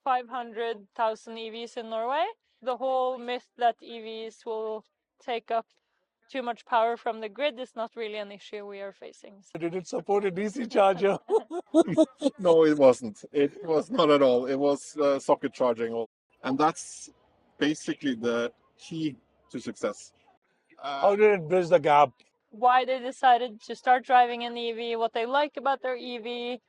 500,000 EVs in Norway. The whole myth that EVs will take up too much power from the grid is not really an issue we are facing. Did it support a DC charger? No, it wasn't. It was not at all. It was socket charging. And that's basically the key to success. How did it bridge the gap? Why they decided to start driving an EV, what they like about their EV.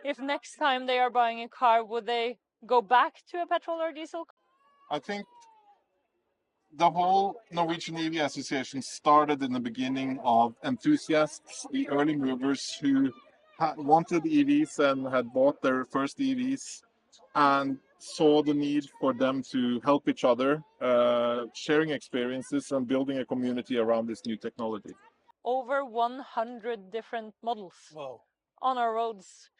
If next time they are buying a car, would they go back to a petrol or diesel car? I think the whole Norwegian EV Association started in the beginning of enthusiasts, the early movers who wanted EVs and had bought their first EVs and saw the need for them to help each other, sharing experiences and building a community around this new technology. Over 100 different models Wow. on our roads.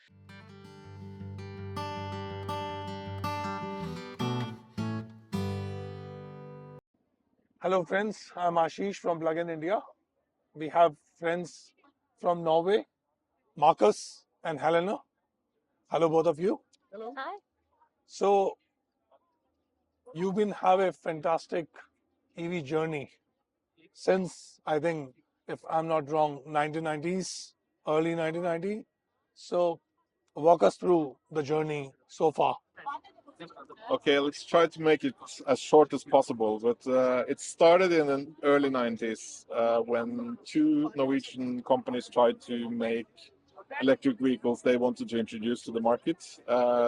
Hello friends, I'm Ashish from Plug-in India. We have friends from Norway, Marcus and Helena. Hello both of you. Hello. Hi. So you've been have a fantastic EV journey since, I think, if I'm not wrong, 1990s, early 1990s. So walk us through the journey so far. Okay, let's try to make it as short as possible. But it started in the early 90s when two Norwegian companies tried to make electric vehicles they wanted to introduce to the market.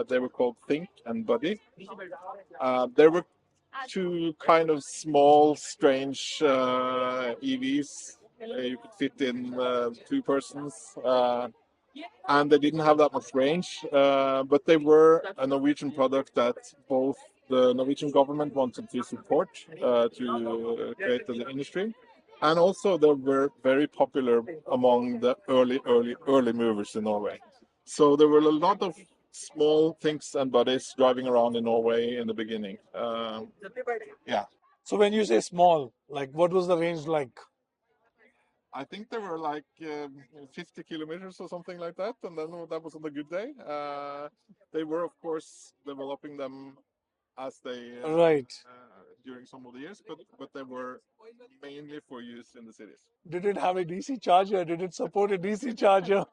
They were called Think and Buddy. There were two kind of small, strange EVs. You could fit in two persons. And they didn't have that much range, but they were a Norwegian product that both the Norwegian government wanted to support to create the industry, and also they were very popular among the early movers in Norway. So there were a lot of small things and buddies driving around in Norway in the beginning. Yeah. So when you say small, like what was the range like? I think they were like 50 kilometers or something like that, and then that was on a good day. They were, of course, developing them as they Right. during some of the years, but they were mainly for use in the cities. Did it have a DC charger? Did it support a DC charger?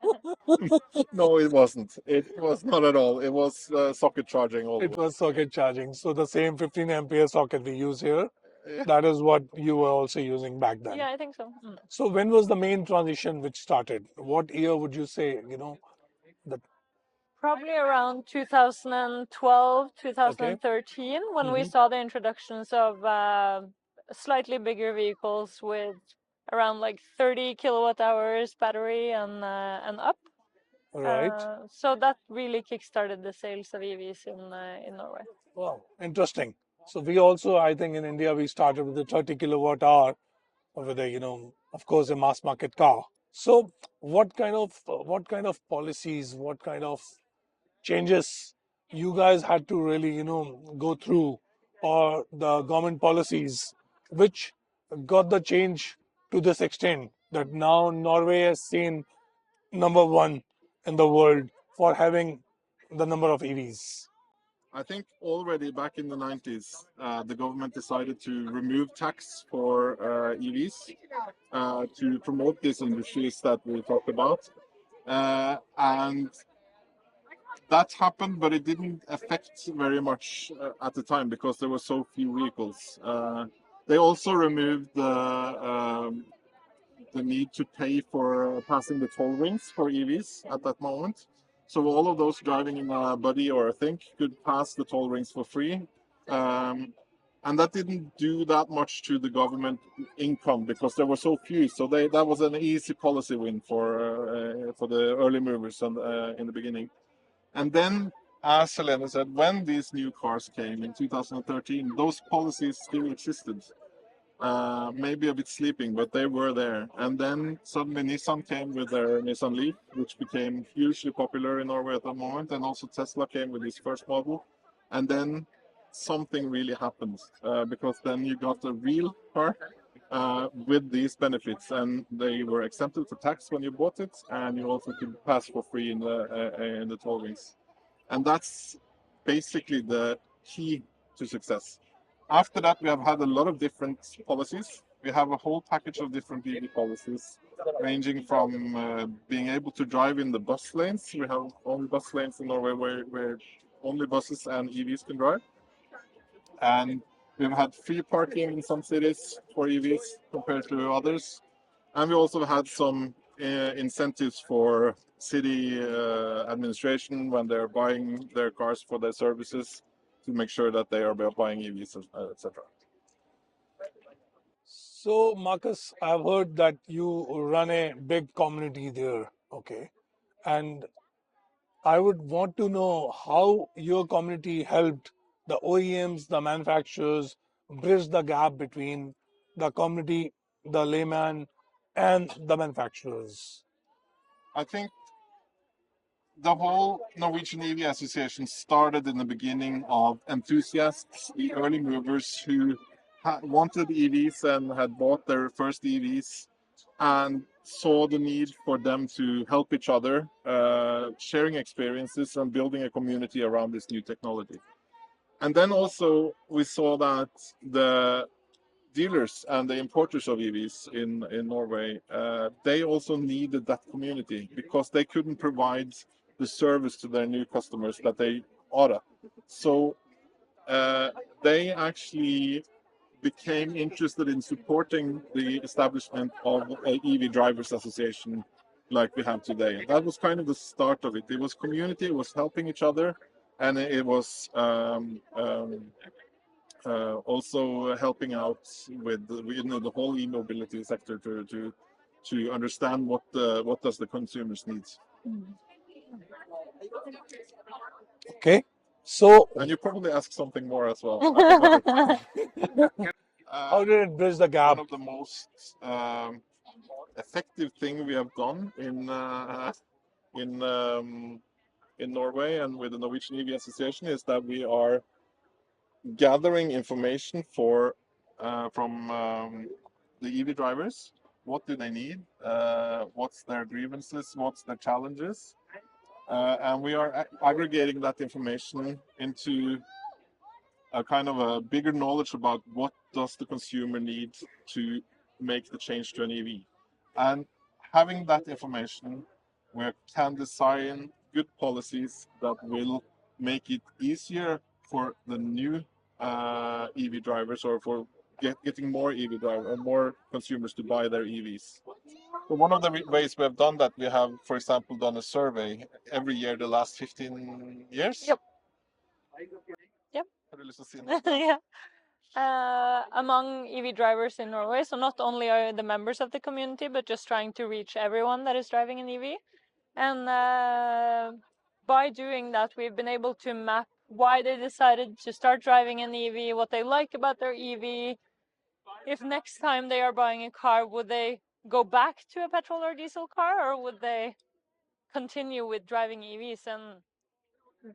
No, it wasn't. It was not at all. It was socket charging all the It way. was socket charging. So the same 15 ampere socket we use here, Yeah. that is what you were also using back then. Yeah, I think so. So when was the main transition which started? What year would you say, the Probably around 2012, 2013, when we saw the introductions of slightly bigger vehicles with around like 30 kilowatt hours battery and up. right? So that really kickstarted the sales of EVs in Norway. Wow, interesting. So we also, I think in India, we started with the 30 kilowatt hour with a, of course, a mass market car. So what kind of policies, what kind of changes you guys had to really, go through, or the government policies which got the change to this extent that now Norway has seen number one in the world for having the number of EVs? I think already back in the 90s, the government decided to remove tax for EVs to promote these industries that we talked about. And that happened, but it didn't affect very much at the time because there were so few vehicles. They also removed the need to pay for passing the toll rings for EVs at that moment. So all of those driving in a Buddy or a Think could pass the toll rings for free. And that didn't do that much to the government income because there were so few. So that was an easy policy win for the early movers in the beginning. And then, as Helena said, when these new cars came in 2013, those policies still existed. Maybe a bit sleeping, but they were there. And then suddenly Nissan came with their Nissan Leaf, which became hugely popular in Norway at the moment. And also Tesla came with his first model. And then something really happened because then you got a real car with these benefits, and they were exempted for tax when you bought it, and you also could pass for free in the toll rings. And that's basically the key to success. After that, we have had a lot of different policies. We have a whole package of different EV policies, ranging from being able to drive in the bus lanes. We have only bus lanes in Norway where only buses and EVs can drive. And we've had free parking in some cities for EVs compared to others. And we also had some incentives for city administration when they're buying their cars for their services to make sure that they are buying EVs, etc. So, Marcus, I've heard that you run a big community there, okay? And I would want to know how your community helped the OEMs, the manufacturers, bridge the gap between the community, the layman, and the manufacturers. I think the whole Norwegian EV Association started in the beginning of enthusiasts, the early movers who wanted EVs and had bought their first EVs and saw the need for them to help each other, sharing experiences and building a community around this new technology. And then also we saw that the dealers and the importers of EVs in Norway, they also needed that community because they couldn't provide the service to their new customers that they oughta. So they actually became interested in supporting the establishment of a EV drivers association like we have today. That was kind of the start of it. It was community, it was helping each other, and it was also helping out with the whole e-mobility sector to understand what does the consumers need. Okay. So, And you probably asked something more as well. how did it bridge the gap? One of the most effective thing we have done in in Norway and with the Norwegian EV Association is that we are gathering information from the EV drivers. What do they need? What's their grievances? What's their challenges? And we are aggregating that information into a kind of a bigger knowledge about what does the consumer need to make the change to an EV. And having that information, we can design good policies that will make it easier for the new EV drivers or for getting more EV drivers or more consumers to buy their EVs. So one of the ways we have done that, we have, for example, done a survey every year the last 15 years. Yep. Yep. Yeah. Among EV drivers in Norway, so not only are the members of the community, but just trying to reach everyone that is driving an EV. And by doing that, we've been able to map why they decided to start driving an EV, what they like about their EV. If next time they are buying a car, would they go back to a petrol or diesel car, or would they continue with driving EVs? And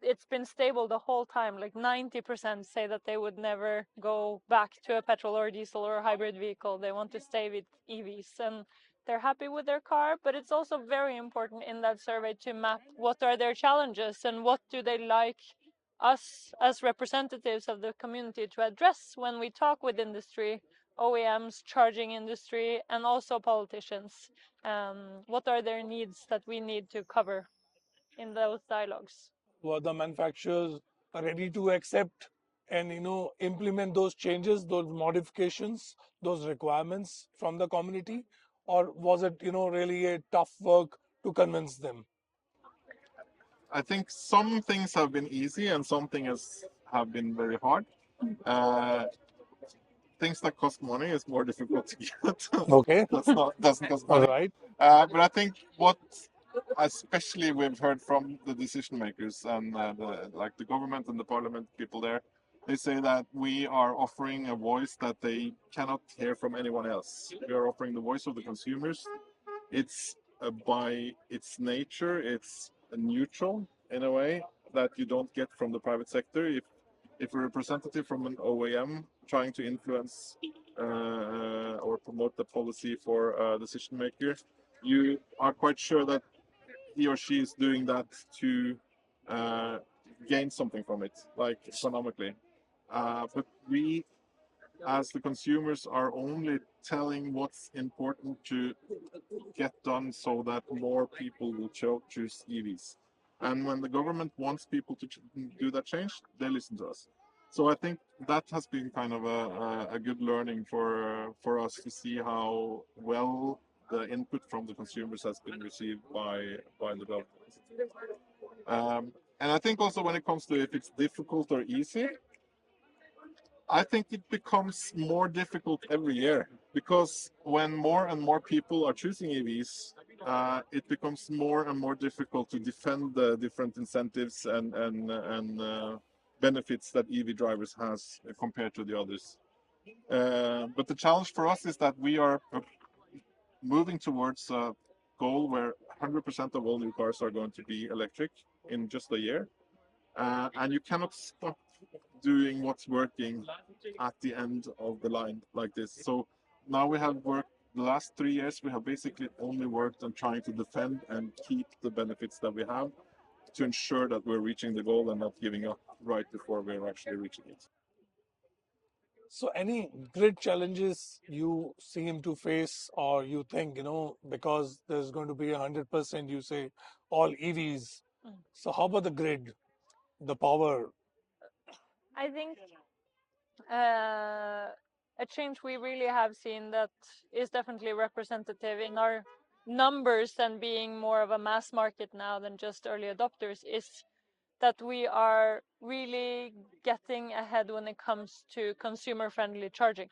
it's been stable the whole time. Like 90% say that they would never go back to a petrol or diesel or hybrid vehicle. They want to stay with EVs, and they're happy with their car. But it's also very important in that survey to map what are their challenges and what do they like us as representatives of the community to address when we talk with industry, OEMs, charging industry, and also politicians. What are their needs that we need to cover in those dialogues? Were the manufacturers ready to accept and implement those changes, those modifications, those requirements from the community, or was it really a tough work to convince them? I think some things have been easy and some things have been very hard. Things that cost money is more difficult to get. Okay. Doesn't cost All money. right. But I think what especially we've heard from the decision makers and like the government and the parliament people there, they say that we are offering a voice that they cannot hear from anyone else. We are offering the voice of the consumers. It's by its nature, it's neutral in a way that you don't get from the private sector. If a representative from an OEM trying to influence or promote the policy for a decision maker, you are quite sure that he or she is doing that to gain something from it, like economically. But we, as the consumers, are only telling what's important to get done so that more people will choose EVs. And when the government wants people to do that change, they listen to us. So I think that has been kind of a good learning for us to see how well the input from the consumers has been received by the government. And I think also when it comes to if it's difficult or easy, I think it becomes more difficult every year because when more and more people are choosing EVs, it becomes more and more difficult to defend the different incentives and benefits that EV drivers has compared to the others. But the challenge for us is that we are moving towards a goal where 100% of all new cars are going to be electric in just a year. And you cannot stop doing what's working at the end of the line like this. So now we have worked the last 3 years, we have basically only worked on trying to defend and keep the benefits that we have to ensure that we're reaching the goal and not giving up right before we're actually reaching it. So any grid challenges you seem to face, or you think, because there's going to be 100%, you say all EVs. So how about the grid, the power? I think a change we really have seen that is definitely representative in our numbers and being more of a mass market now than just early adopters is that we are really getting ahead when it comes to consumer friendly charging.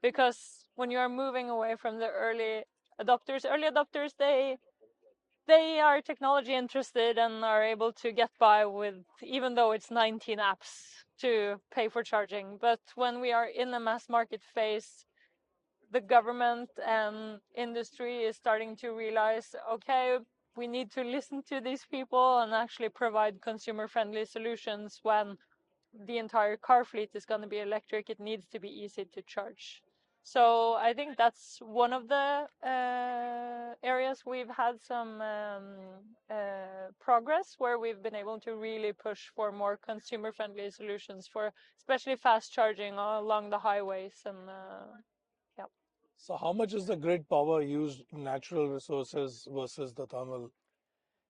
Because when you are moving away from the early adopters, they are technology interested and are able to get by with, even though it's 19 apps to pay for charging. But when we are in the mass market phase, the government and industry is starting to realize, okay, we need to listen to these people and actually provide consumer friendly solutions. When the entire car fleet is going to be electric, it needs to be easy to charge. So I think that's one of the areas we've had some progress, where we've been able to really push for more consumer-friendly solutions for especially fast charging along the highways. And yeah. So how much is the grid power used natural resources versus the thermal?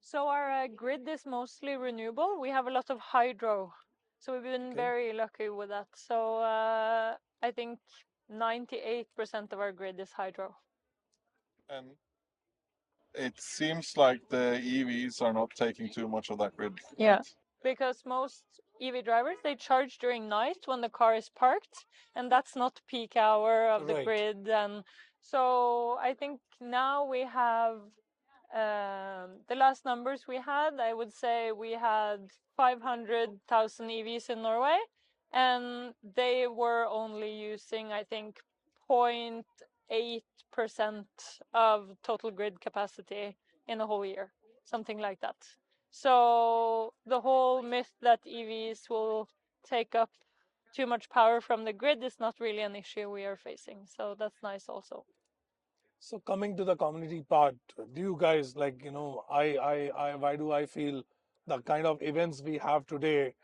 So our grid is mostly renewable. We have a lot of hydro, so we've been very lucky with that. So I think 98% of our grid is hydro. And it seems like the EVs are not taking too much of that grid. Yeah, because most EV drivers, they charge during night when the car is parked, and that's not peak hour of the Right. grid. And so I think now we have the last numbers we had, I would say we had 500,000 EVs in Norway, and they were only using, I think, 0.8% of total grid capacity in a whole year, something like that. So the whole myth that EVs will take up too much power from the grid is not really an issue we are facing. So that's nice also. So coming to the community part, do you guys why do I feel the kind of events we have today,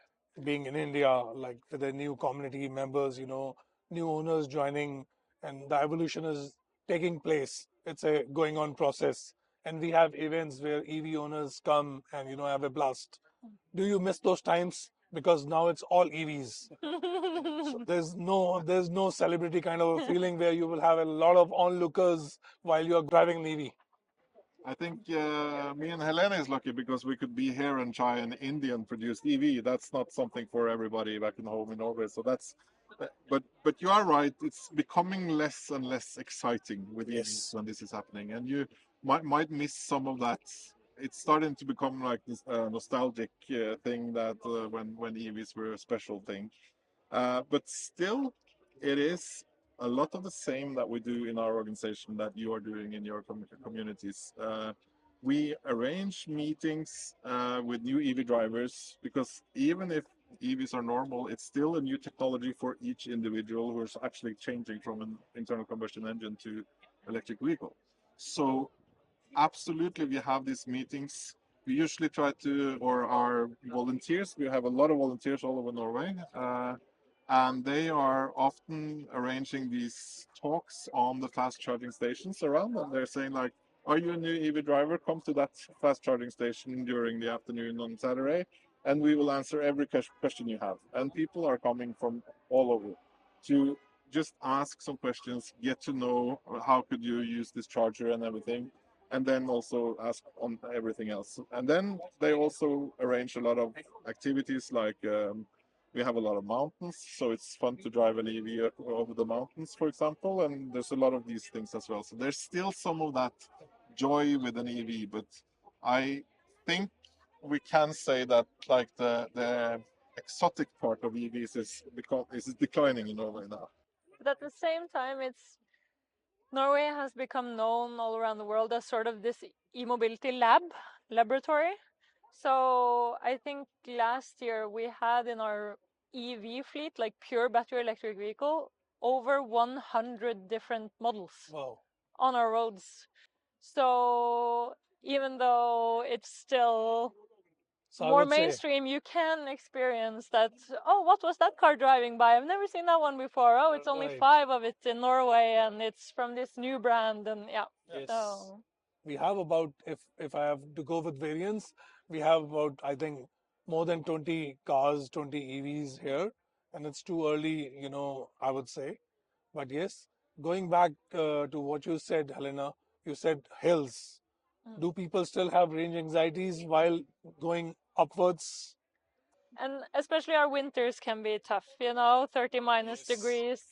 being in India, like with the new community members, new owners joining, and the evolution is taking place. It's a going on process, and we have events where EV owners come and have a blast. Do you miss those times? Because now it's all EVs. So there's no celebrity kind of a feeling where you will have a lot of onlookers while you are driving an EV. I think me and Helena is lucky because we could be here and try an Indian produced EV. That's not something for everybody back in home in Norway. So but you are right. It's becoming less and less exciting with EVs when this is happening, and you might miss some of that. It's starting to become like this nostalgic thing that when EVs were a special thing. But still, it is a lot of the same that we do in our organization that you are doing in your communities. We arrange meetings with new EV drivers because even if EVs are normal, it's still a new technology for each individual who is actually changing from an internal combustion engine to electric vehicle. So absolutely, we have these meetings. we usually try to, or our volunteers, we have a lot of volunteers all over Norway, and they are often arranging these talks on the fast charging stations around, and they're saying like, are you a new EV driver? Come to that fast charging station during the afternoon on Saturday, and we will answer every question you have. And people are coming from all over to just ask some questions, get to know how could you use this charger and everything, and then also ask on everything else. And then they also arrange a lot of activities like we have a lot of mountains, so it's fun to drive an EV over the mountains, for example, and there's a lot of these things as well. So there's still some of that joy with an EV, but I think we can say that like the exotic part of EVs is declining in Norway now. But at the same time, Norway has become known all around the world as sort of this e-mobility laboratory. So I think last year we had in our EV fleet, like pure battery electric vehicle, over 100 different models on our roads. So even though it's still more mainstream, you can experience that. Oh, what was that car driving by? I've never seen that one before. Oh, it's only 5 of it in Norway, and it's from this new brand. And yeah, yes. So we have about, if I have to go with variants, we have about, I think, more than 20 cars, 20 EVs here, and it's too early, I would say. But yes, going back to what you said, Helena, you said hills. Do people still have range anxieties while going upwards? and especially our winters can be tough, 30 minus degrees.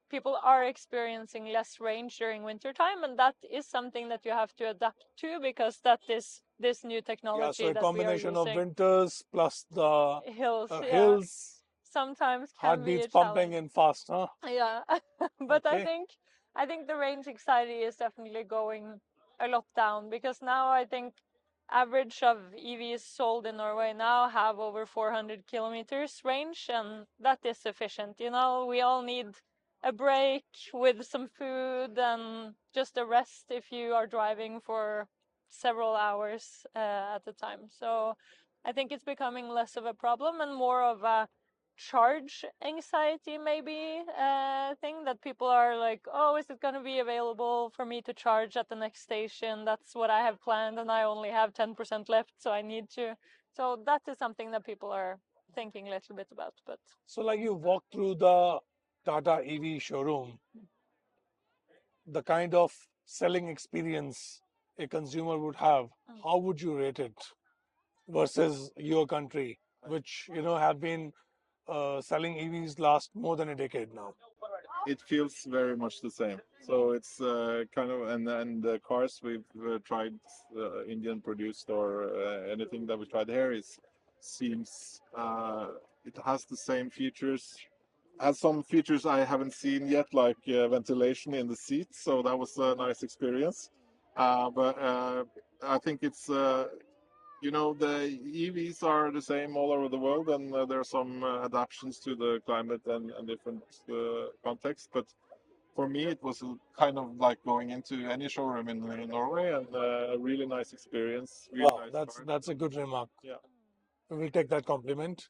People are experiencing less range during winter time, and that is something that you have to adapt to because that is this new technology so a that we are combination of using. winters plus the hills sometimes can be a heartbeats pumping challenge. and fast, huh? Yeah, but Okay. I think the range anxiety is definitely going a lot down because now I think average of EVs sold in Norway now have over 400 kilometers range, and that is sufficient. We all need a break with some food and just a rest if you are driving for several hours at a time. So I think it's becoming less of a problem and more of a charge anxiety maybe thing that people are like, oh, is it going to be available for me to charge at the next station? That's what I have planned and I only have 10% left, so I need to. So that is something that people are thinking a little bit about. But so like you walk through the Tata EV showroom, the kind of selling experience a consumer would have, how would you rate it versus your country, which have been selling EVs last more than a decade now? It feels very much the same. So it's kind of, and the cars we've tried, Indian produced or anything that we tried here, seems it has the same features. Has some features I haven't seen yet, like ventilation in the seats. So that was a nice experience. But I think it's the EVs are the same all over the world, and there are some adaptations to the climate and different contexts. But for me, it was kind of like going into any showroom in Norway, and a really nice experience. Really Wow, nice car. that's a good remark. Yeah. We'll take that compliment.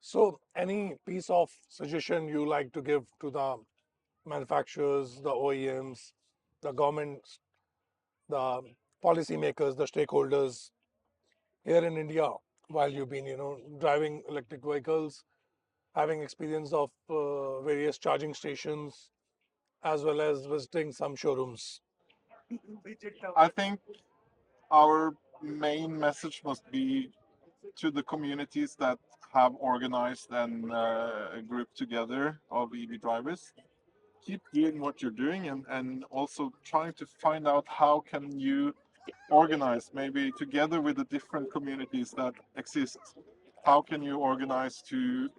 So, any piece of suggestion you like to give to the manufacturers, the OEMs, the governments, the policymakers, the stakeholders here in India, while you've been, driving electric vehicles, having experience of various charging stations, as well as visiting some showrooms? I think our main message must be to the communities that have organized and grouped together of EV drivers. Keep doing what you're doing, and also trying to find out how can you organize maybe together with the different communities that exist. How can you organize to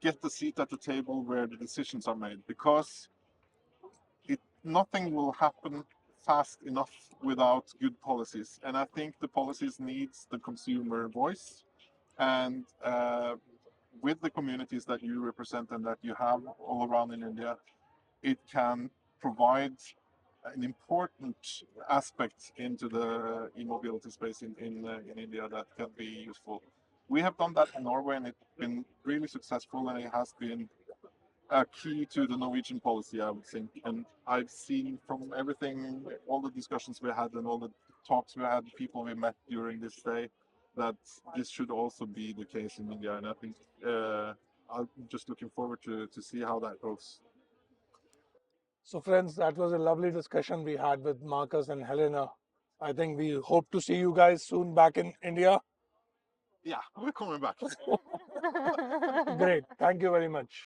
get the seat at the table where the decisions are made? Because nothing will happen fast enough without good policies. And I think the policies needs the consumer voice, and with the communities that you represent and that you have all around in India, it can provide an important aspect into the e-mobility space in India that can be useful. We have done that in Norway, and it's been really successful, and it has been a key to the Norwegian policy, I would think. And I've seen from everything, all the discussions we had and all the talks we had, people we met during this day, that this should also be the case in India. And I think I'm just looking forward to see how that goes. So, friends, that was a lovely discussion we had with Marcus and Helena. I think we hope to see you guys soon back in India. Yeah, we're coming back. Great. Thank you very much.